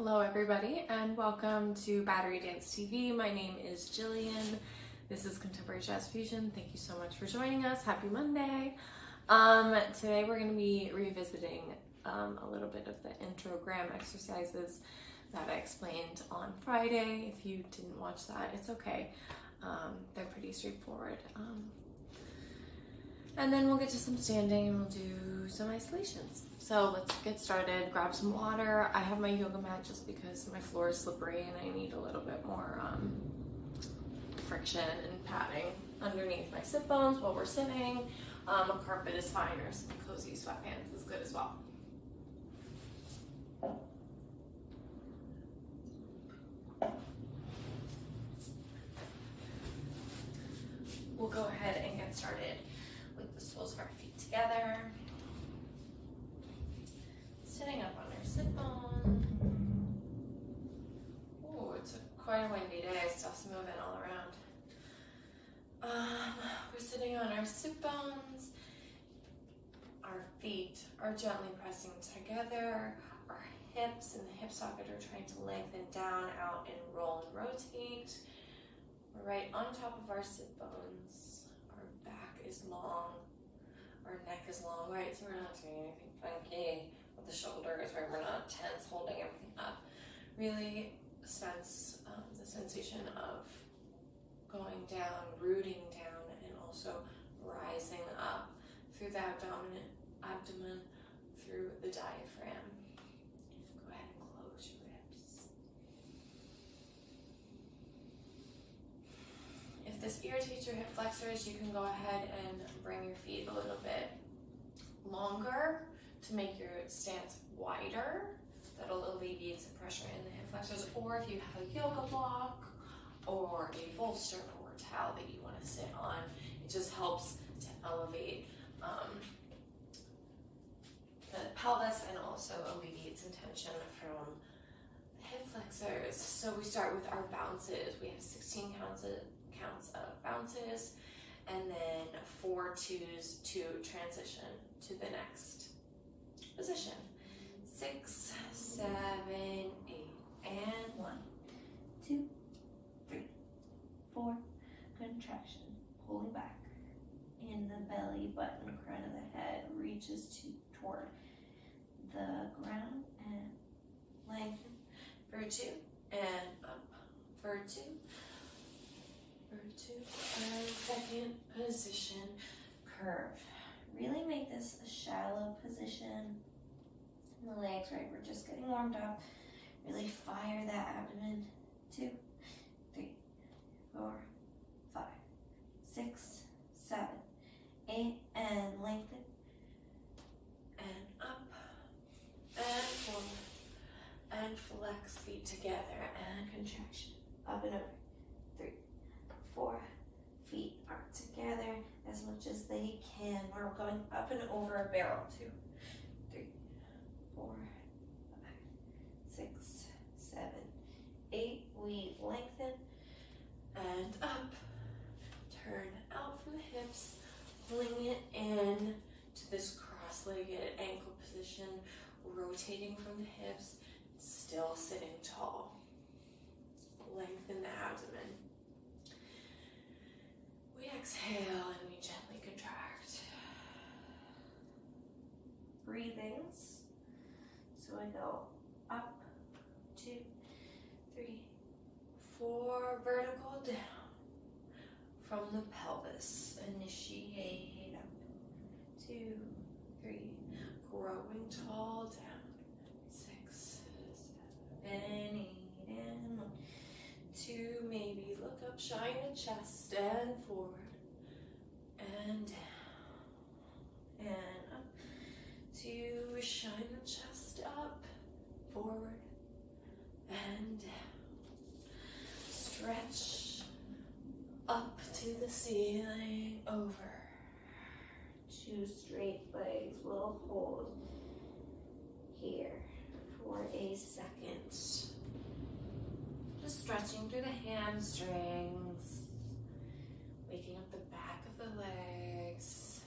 Hello everybody and welcome to Battery Dance TV. My name is Jillian. This is Contemporary Jazz Fusion. Thank you so much for joining us. Happy Monday. Today we're going to be revisiting a little bit of the introgram exercises that I explained on Friday. If you didn't watch that, it's okay. They're pretty straightforward. And then we'll get to some standing and we'll do some isolations. So let's get started. Grab some water. I have my yoga mat just because my floor is slippery and I need a little bit more friction and padding underneath my sit bones while we're sitting. A carpet is fine, or some cozy sweatpants is good as well. We'll go ahead and get started with the soles of our feet together. Sitting up on our sit bone. Oh, it's quite a windy day. Stuff's moving all around. We're sitting on our sit bones. Our feet are gently pressing together. Our hips and the hip socket are trying to lengthen down, out, and roll and rotate. We're right on top of our sit bones. Our back is long. Our neck is long, right? So we're not doing anything funky with the shoulders, right? We're not tense, holding everything up. Really sense the sensation of going down, rooting down, and also rising up through the abdomen, through the diaphragm. Go ahead and close your ribs. If this irritates your hip flexors, you can go ahead and bring your feet a little bit longer to make your stance wider. That'll alleviate some pressure in the hip flexors. Or if you have a yoga block or a bolster or a towel that you want to sit on, it just helps to elevate the pelvis and also alleviate some tension from the hip flexors. So we start with our bounces. We have 16 counts of bounces, and then 4 twos to transition to the next position. 6, 7, 8, and 1, 2, 3, 4. Contraction, pulling back in the belly button, crown of the head reaches toward the ground, and lengthen for 2, and up for 2. And second position, curve. Really make this a shallow position. The legs, right? We're just getting warmed up. Really fire that abdomen. 2, 3, 4, 5, 6, 7, 8, and lengthen. And up, and forward, and flex feet together, and contraction. Up and over. 3, 4, feet are together as much as they can. We're going up and over a barrel. 2, 3, 4, 5, 6, 7, 8. We lengthen and up. Turn out from the hips, pulling it in to this cross-legged ankle position, rotating from the hips, still sitting tall. Lengthen the abdomen. We exhale and we gently contract. Breathings. So I go up, 2, 3, 4, vertical down from the pelvis. Initiate up. 2, 3, growing tall down. 6, 7, 8, and 1. 2, maybe look up, shine the chest, and forward, and down, and up. 2, shine the chest up, forward, and down. Stretch up to the ceiling, over. 2 straight legs will hold here for a second. Just stretching through the hamstrings, waking up the back of the legs.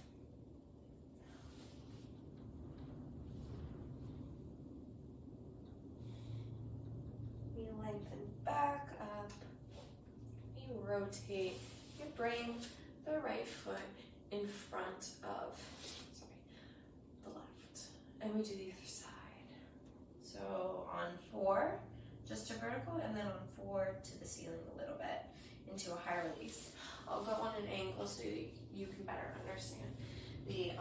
lengthen back up. You rotate. You bring the right foot in front of, the left. And we do the other side. So on 4, just to vertical, and then on 4 to the ceiling a little bit into a high release. I'll go on an angle so you can better understand the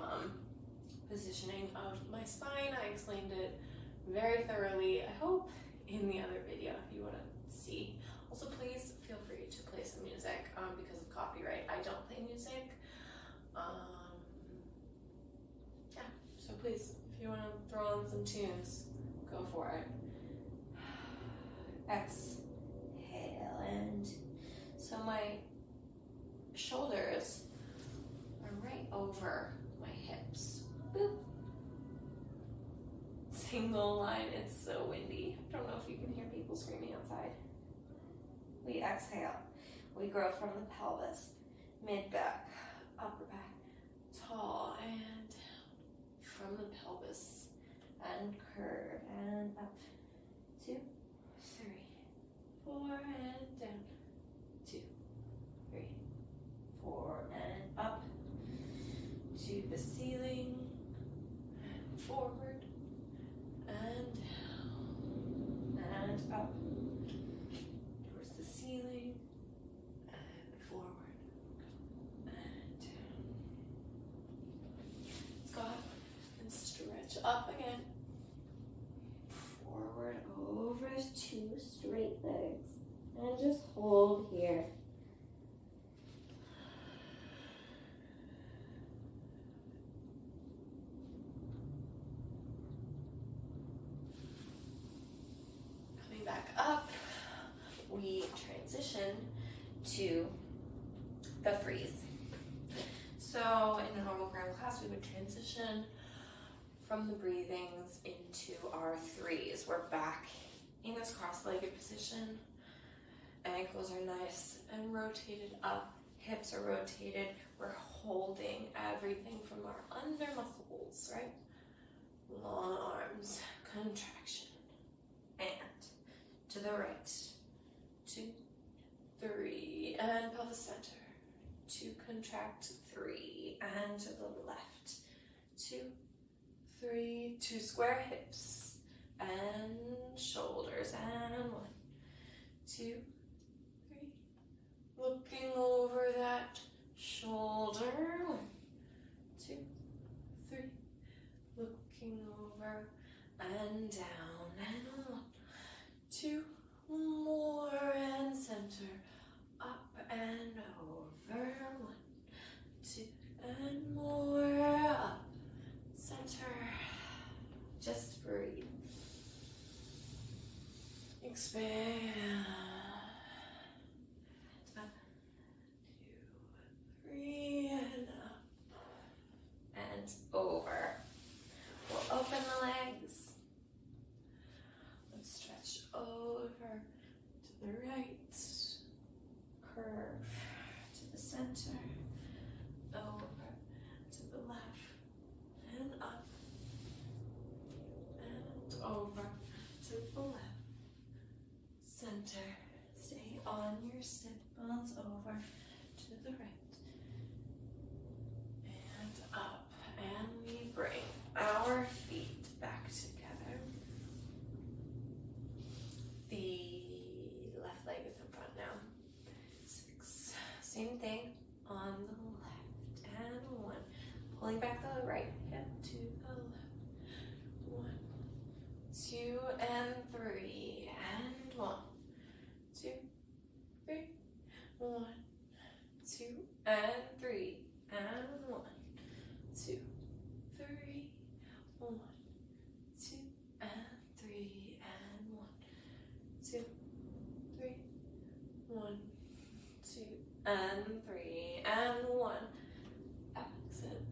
positioning of my spine. I explained it very thoroughly, I hope, in the other video if you want to see. Also, please feel free to play some music because of copyright. I don't play music. Yeah, so please, if you want to throw on some tunes, go for it. Exhale, and so my shoulders are right over my hips. Boop. Single line. It's so windy. I don't know if you can hear people screaming outside. We exhale. We grow from the pelvis, mid back, upper back, tall and down. From the pelvis and curve and up. 2, 3, 4 and down. 2, 3, 4 and up to the ceiling and forward and down and up towards the ceiling and forward and down. Let's go up and stretch up again. Forward over 2 straight legs and just hold here. Back up, we transition to the freeze. So in a normal ground class, we would transition from the breathings into our threes. We're back in this cross-legged position. Ankles are nice and rotated up. Hips are rotated. We're holding everything from our under muscles, right? Long arms, contraction, and to the right, 2, 3, and pelvis center, 2, contract, 3, and to the left, 2, 3, 2, square hips, and shoulders, and 1, 2, 3, looking over that shoulder, 1, 2, 3, looking over, and down, and 1, 2 more, and center, up and over, 1, 2, and more, up, center, just breathe, expand, up, 2, 3, and up, and over. We'll open the legs. Over to the right, curve to the center, over to the left, and up, and over to the left, center. Stay on your sit bones, over to the right, and up, and we bring our feet back together. The left leg is in front now. 6. Same thing on the left. And 1. Pulling back the right hip to the left. 1, 2, and 3. And 1, 2, 3. 1, 2, and 3. And 1, 2, 3. 1, 2, and 3. And 1, 2, 3, 1, 2, and 3, and 1. Exit.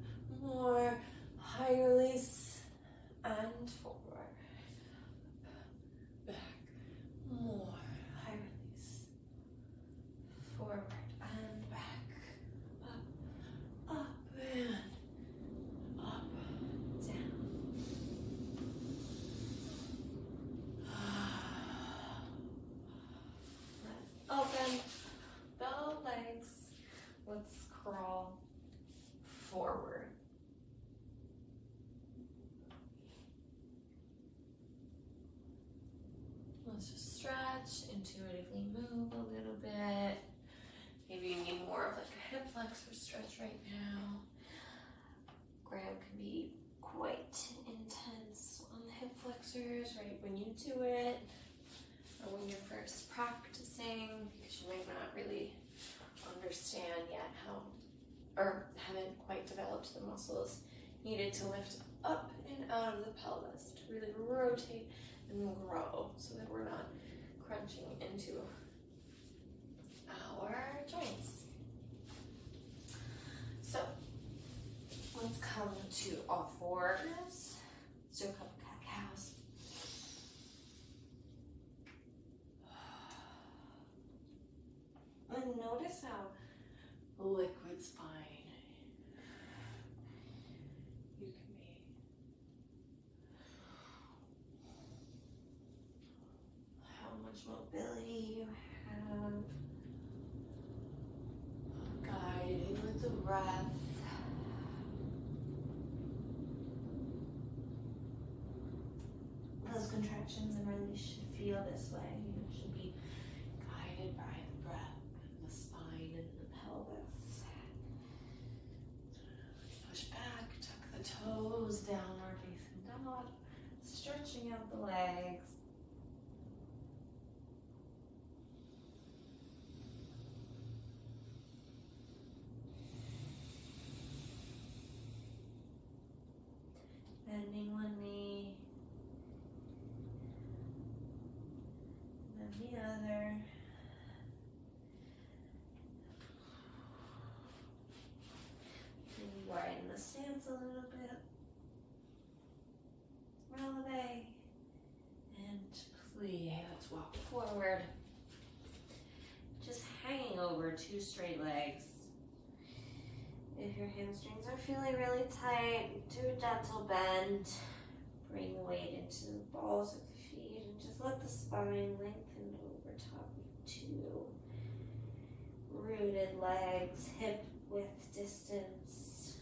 More high release and forward. Back Let's just stretch, intuitively move a little bit. Maybe you need more of like a hip flexor stretch right now. Grab can be quite intense on the hip flexors right when you do it, or when you're first practicing, because you might not really understand yet how, or haven't quite developed the muscles needed to lift up and out of the pelvis to really rotate and grow so that we're not crunching into our joints. So let's come to all fours. Let's do a couple cat-cows. And notice how liquid spine you can be. How much mobility you have. Guided with the breath. Those contractions and release should feel this way. You should be guided by the breath and the spine and the pelvis. Push back, tuck the toes, downward facing dog, stretching out the legs. Bending one knee, then the other. Maybe widen the stance a little bit. Releve and plie. Let's walk forward. Just hanging over two straight legs. If your hamstrings are feeling really tight, do a gentle bend. Bring the weight into the balls of the feet and just let the spine lengthen over top of two. Rooted legs, hip width distance.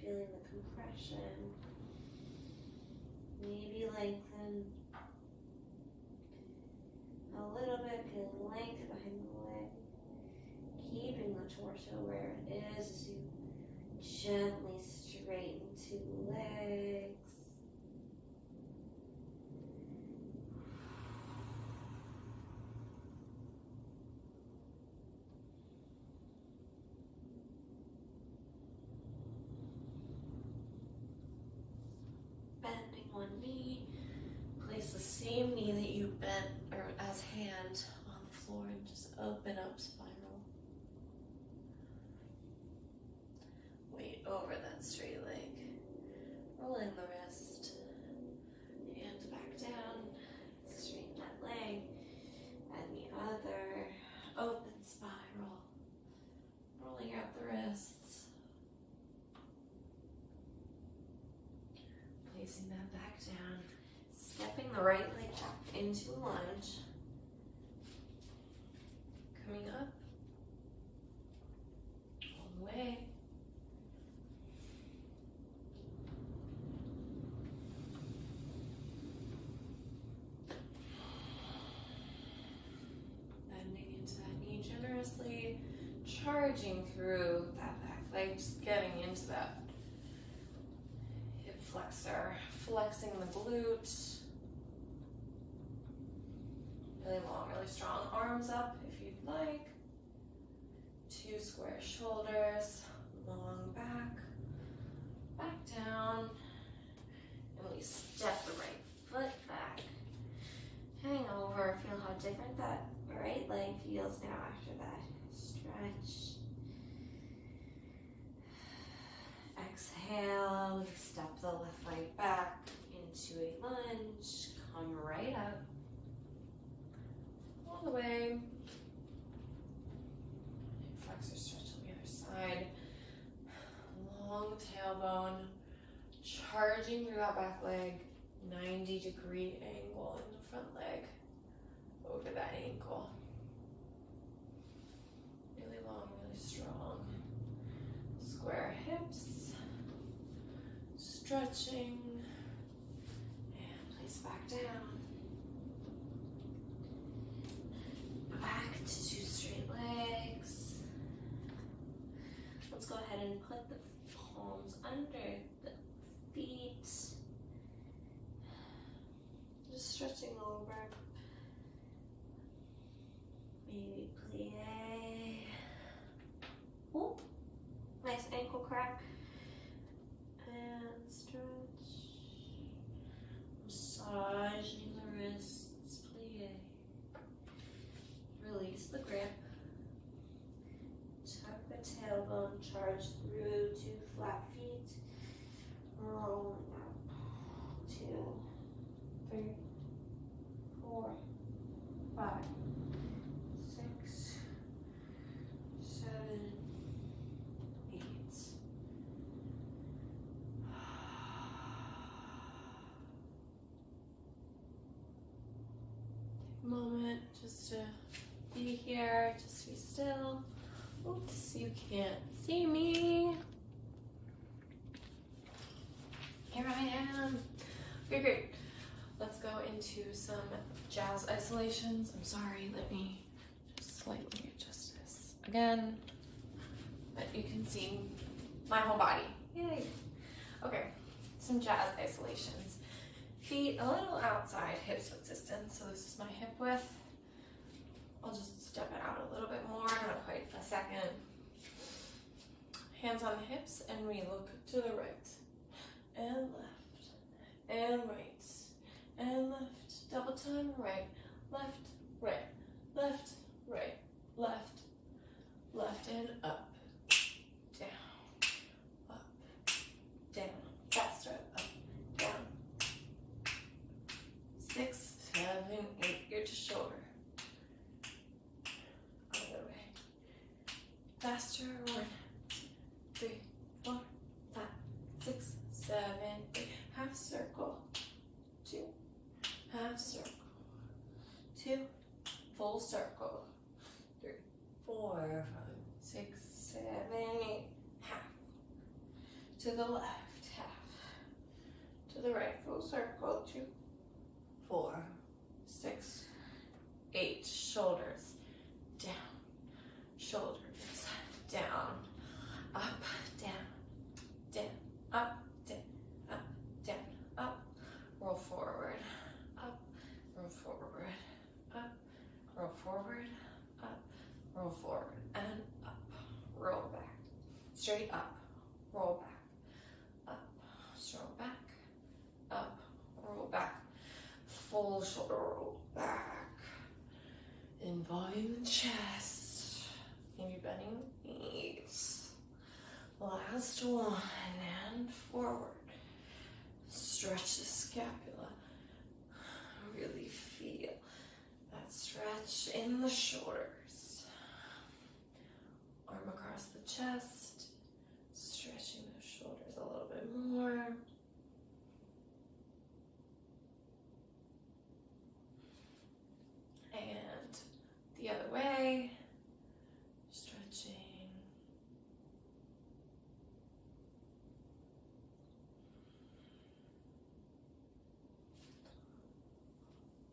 Feeling the compression. Maybe lengthen a little bit, feeling length behind the leg. Keeping the torso where it is as you gently straighten two legs. Bending one knee. Place the same knee that you bent or as hand on the floor and just open up spiral. Weight over that straight leg. Rolling the wrist. Hands back down. Straighten that leg. And the other. Open spiral. Rolling out the wrists. Placing that back down. Stepping the right leg up into lunge. Coming up. All the way. Generously charging through that back leg, just getting into that hip flexor, flexing the glute. Really long, really strong arms up if you'd like. Two square shoulders, long back, back down, and we step the right foot back. Hang over, feel how different that right leg feels now after that stretch. Exhale, step the left leg back into a lunge. Come right up. All the way. Flexor stretch on the other side. Long tailbone. Charging through that back leg. 90-degree angle in the front leg. Over that ankle. Really long, really strong. Square hips. Stretching. And place back down. and put the palms under the feet. Just stretching over. Maybe plie. Oh, nice ankle crack. And stretch. Massaging the wrists, plie. Release the grip. Tuck the tailbone, charge through to flat feet. Rolling up. 2, 3, 4, 5, 6, 7, 8. Moment just to be here, just be still. Oops, you can't see me. Here I am. Okay, great. Let's go into some jazz isolations. I'm sorry, let me just slightly adjust this again. But you can see my whole body. Yay. Okay, some jazz isolations. Feet a little outside hips width distance. So this is my hip width. I'll just step it out a little bit more, not quite a second. Hands on the hips, and we look to the right and left and right and left. Double time, right, left, right, left, right, left, left, and up, down, up, down. Faster, up, down. 6, 7, 8, ear to shoulder. Other way. Faster, 1, 2, 3, 4, 5, 6, 7, 8. Half circle. 2, half circle. 2, full circle. 3, 4, 5, 6, 7, 8. Half. To the left, half. To the right, full circle. 2, 4, 6, 8. Shoulders down, shoulders down, up, down, down, up, down, up, down, up. Roll forward, up, roll forward, up, roll forward, up, roll forward, and up. Roll back, straight up, roll back, up, stroll back, up, roll back. Full shoulder roll back. In volume and chest. Maybe bending knees. Last one, and forward. Stretch the scapula. Really feel that stretch in the shoulders. Arm across the chest. Stretching the shoulders a little bit more. And the other way, stretching.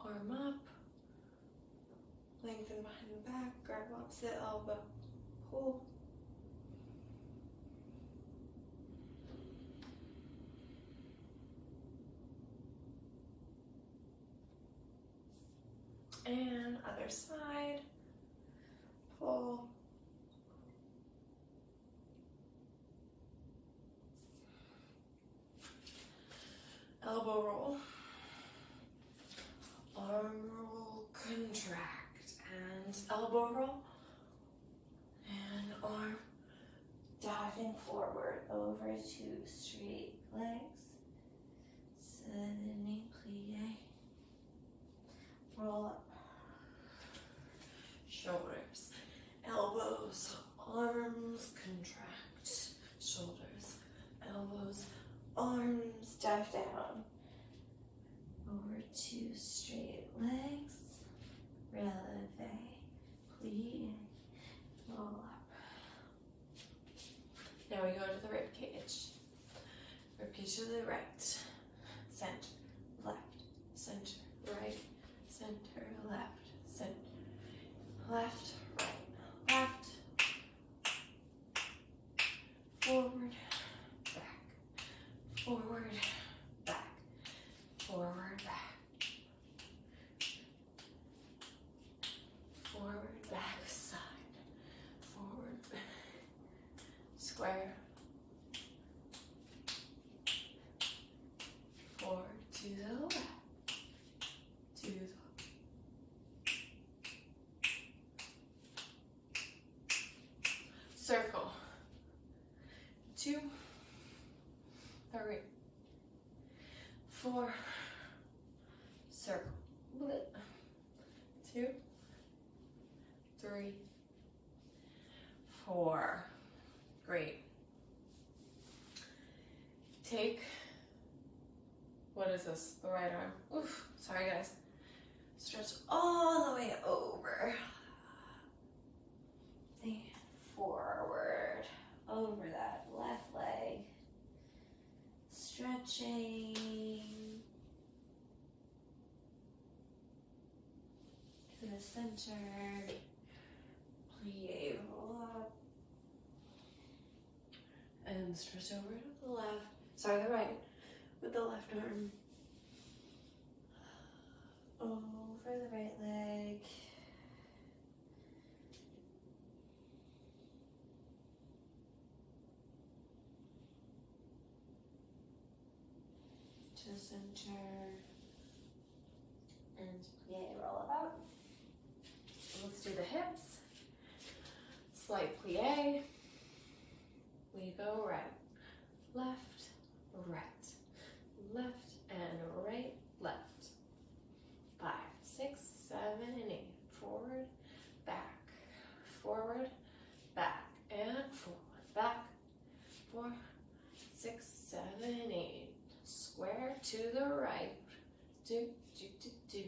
Arm up, lengthen behind the back, grab opposite elbow, pull. And other side, pull. Elbow roll. Arm roll, contract, and elbow roll. And arm diving forward over to straight legs. Suddenly plie. Roll up. Shoulders, elbows, arms, contract. Shoulders, elbows, arms, dive down. Over to straight legs. Releve, plie, roll up. Now we go to the rib cage. Rib cage to the right. Center, left, center, right, center, left, center. Left, right, left, 2, 3, 4, circle, 2, 3, 4. Great. Take, what is this? The right arm. Oof, sorry guys. Stretch all the way over. And forward over that left leg. Stretching to the center. Plie, roll up. And stretch over to the left. Sorry, the right. With the left arm. Over the right leg. To the center. And plie, roll it out. Let's do the hips. Slight plie. We go right, left, right, left, and right, left. 5, 6, 7, and 8. Forward, back, and forward, back. 4, 6, 7, 8. Square to the right. 2, 2, 2, 2.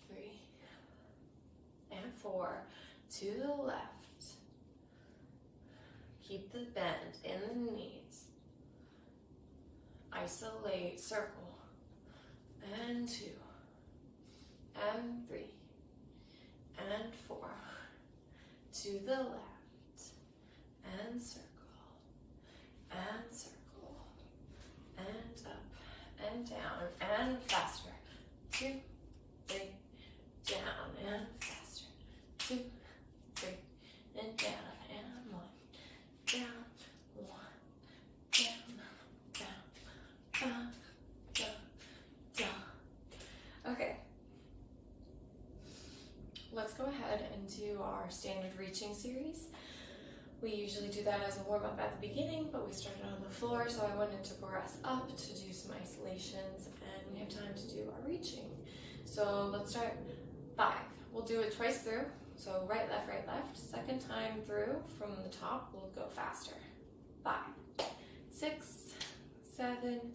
3, and 4. To the left. Keep the bend in the knees. Isolate, circle. And 2. And 3. And 4. To the left. And circle. And circle. And up. And down. And faster. 2, 3. Down. And faster. 2, 3. And down. And 1. Down, 1, down, down, down. Okay. Let's go ahead and do our standard reaching series. We usually do that as a warm-up at the beginning, but we started on the floor, so I wanted to progress up to do some isolations, and we have time to do our reaching. So let's start 5. We'll do it twice through. So right, left, right, left. Second time through from the top, we'll go faster. 5, 6, 7,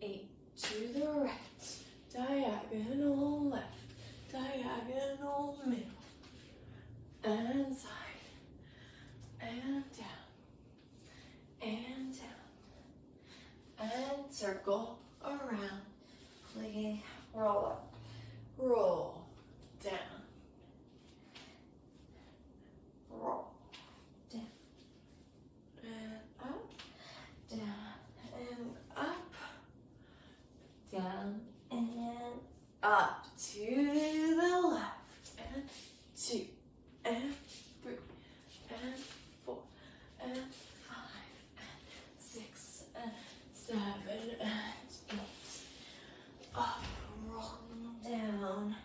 8. To the right. Diagonal left. Diagonal middle. And side. And down. And down. And circle around. Plie, roll up. Roll down. Roll down and up, down and up, down and up to the left, and 2 and 3 and 4 and 5 and 6 and 7 and 8. Up, roll down.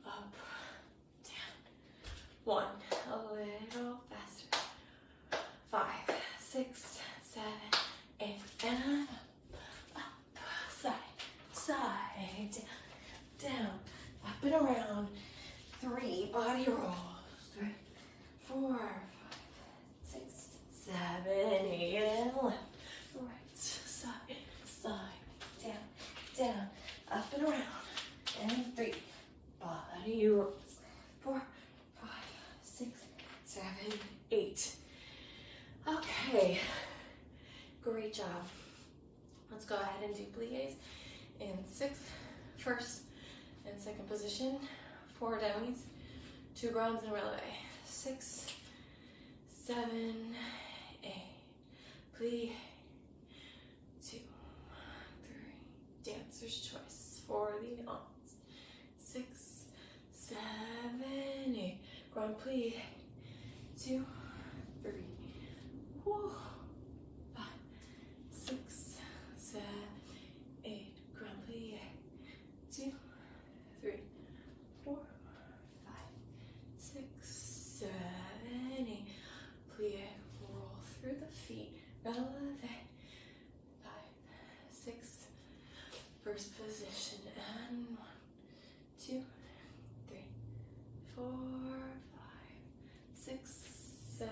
Up, down. 1, a little faster. 5, 6, 7, 8, and up, side, side, down, up and around. 3, body rolls. 3, 4, 5, 6, 7, 8, and left, right, side, side, down, down, up and around. And 3, body rolls. 4, 5, 6, 7, 8. Okay, great job. Let's go ahead and do plies in 6, first and second position. 4 downies, 2 grounds and releve. 6, 7, 8. Plie. 2, 3. Dancer's choice for the arms. 6, 7, 8. Grand plie. 2, 3. Woo. 5, 6, 7, 8. Grand plie. 2, releve. 5, 6, first position, and 1, 2, 3, 4, 5, 6, 7,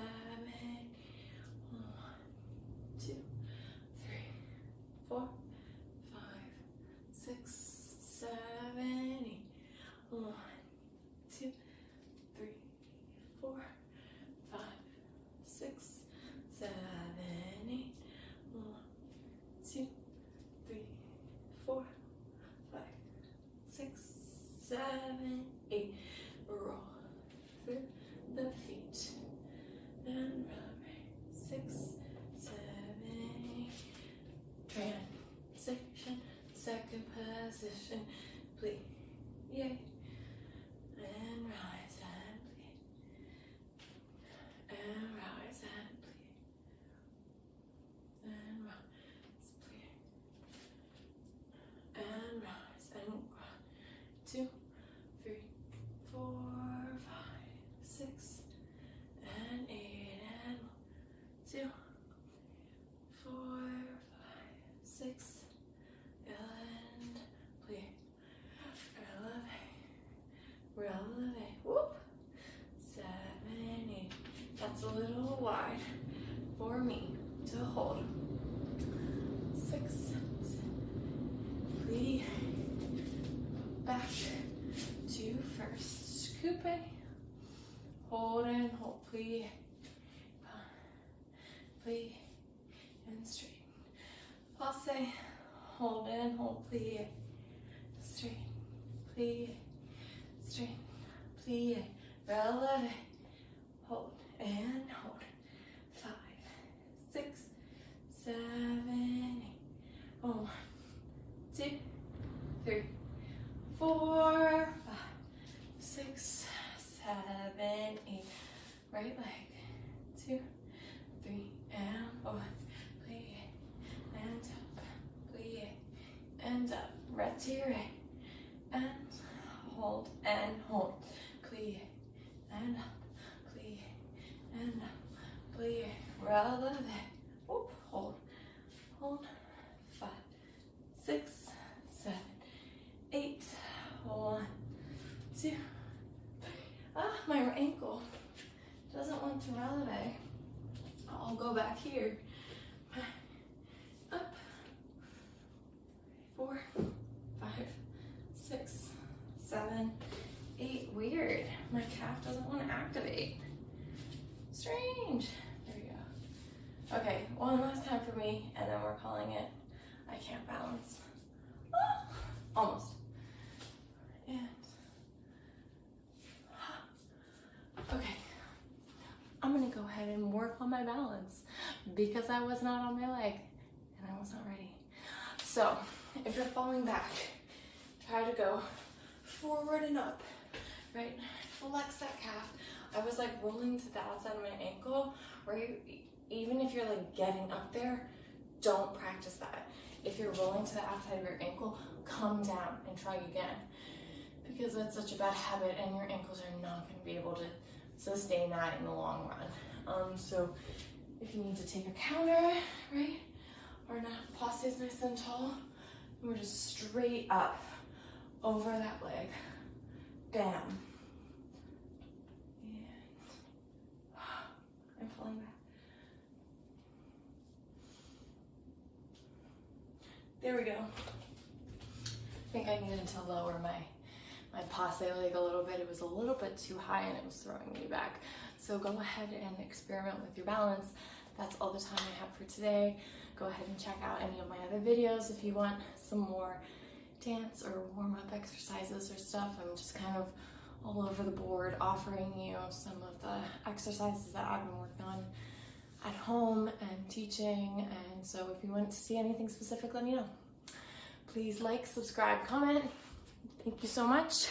1, 2, 3, 4, 5, 6, 7, 8, 1, 2, 3, 4, 5, 6, 7, 8, 1, 2, 3, 4, 5, 6, 7, 8. Roll through the feet and releve. 6, 7, 8. Transition, second position, plie, and rise and plie, and rise and plie, and rise, plie, and rise, and 1, 2, 3, 4, 5, 6, and 8, and 1, 2, 4, 5, 6, and plie, releve, whoop, 7, 8. That's a little wide for me to hold. 6, plie, back to first coupe, hold and hold, plie, plie, and straight, passe, hold and hold, plie, straight, plie, straight, plie, releve, hold and hold, 5, 6, 7, 8, 1, 2, 3, 4, 5, 6, 7, 8, right leg, 2, 3, and 4, plie, and up, plie, and up, retire, and hold, plie, and up, plie, and up, plie, releve, whoop, hold, 5, 6, 7, 8, 1, 2, 3. My ankle doesn't want to releve. I'll go back here. Up. 4, 5, 6, 7, 8. Weird. My calf doesn't want to activate. Strange. There we go. Okay, one last time for me, and then we're calling it I can't balance. Almost. And okay, I'm gonna go ahead and work on my balance because I was not on my leg and I was not ready. So if you're falling back, try to go forward and up, right? Flex that calf. I was like rolling to the outside of my ankle, right? Even if you're like getting up there, don't practice that. If you're rolling to the outside of your ankle, come down and try again, because that's such a bad habit and your ankles are not going to be able to sustain that in the long run. So if you need to take a counter, right, or not, passe is nice and tall, and we're just straight up over that leg, bam, and I'm falling back. There we go. I think I needed to lower my passe leg a little bit. It was a little bit too high and it was throwing me back. So go ahead and experiment with your balance. That's all the time I have for today. Go ahead and check out any of my other videos if you want some more dance or warm-up exercises or stuff. I'm just kind of all over the board offering you some of the exercises that I've been working on at home and teaching. And so if you want to see anything specific, let me know. Please like, subscribe, comment. Thank you so much.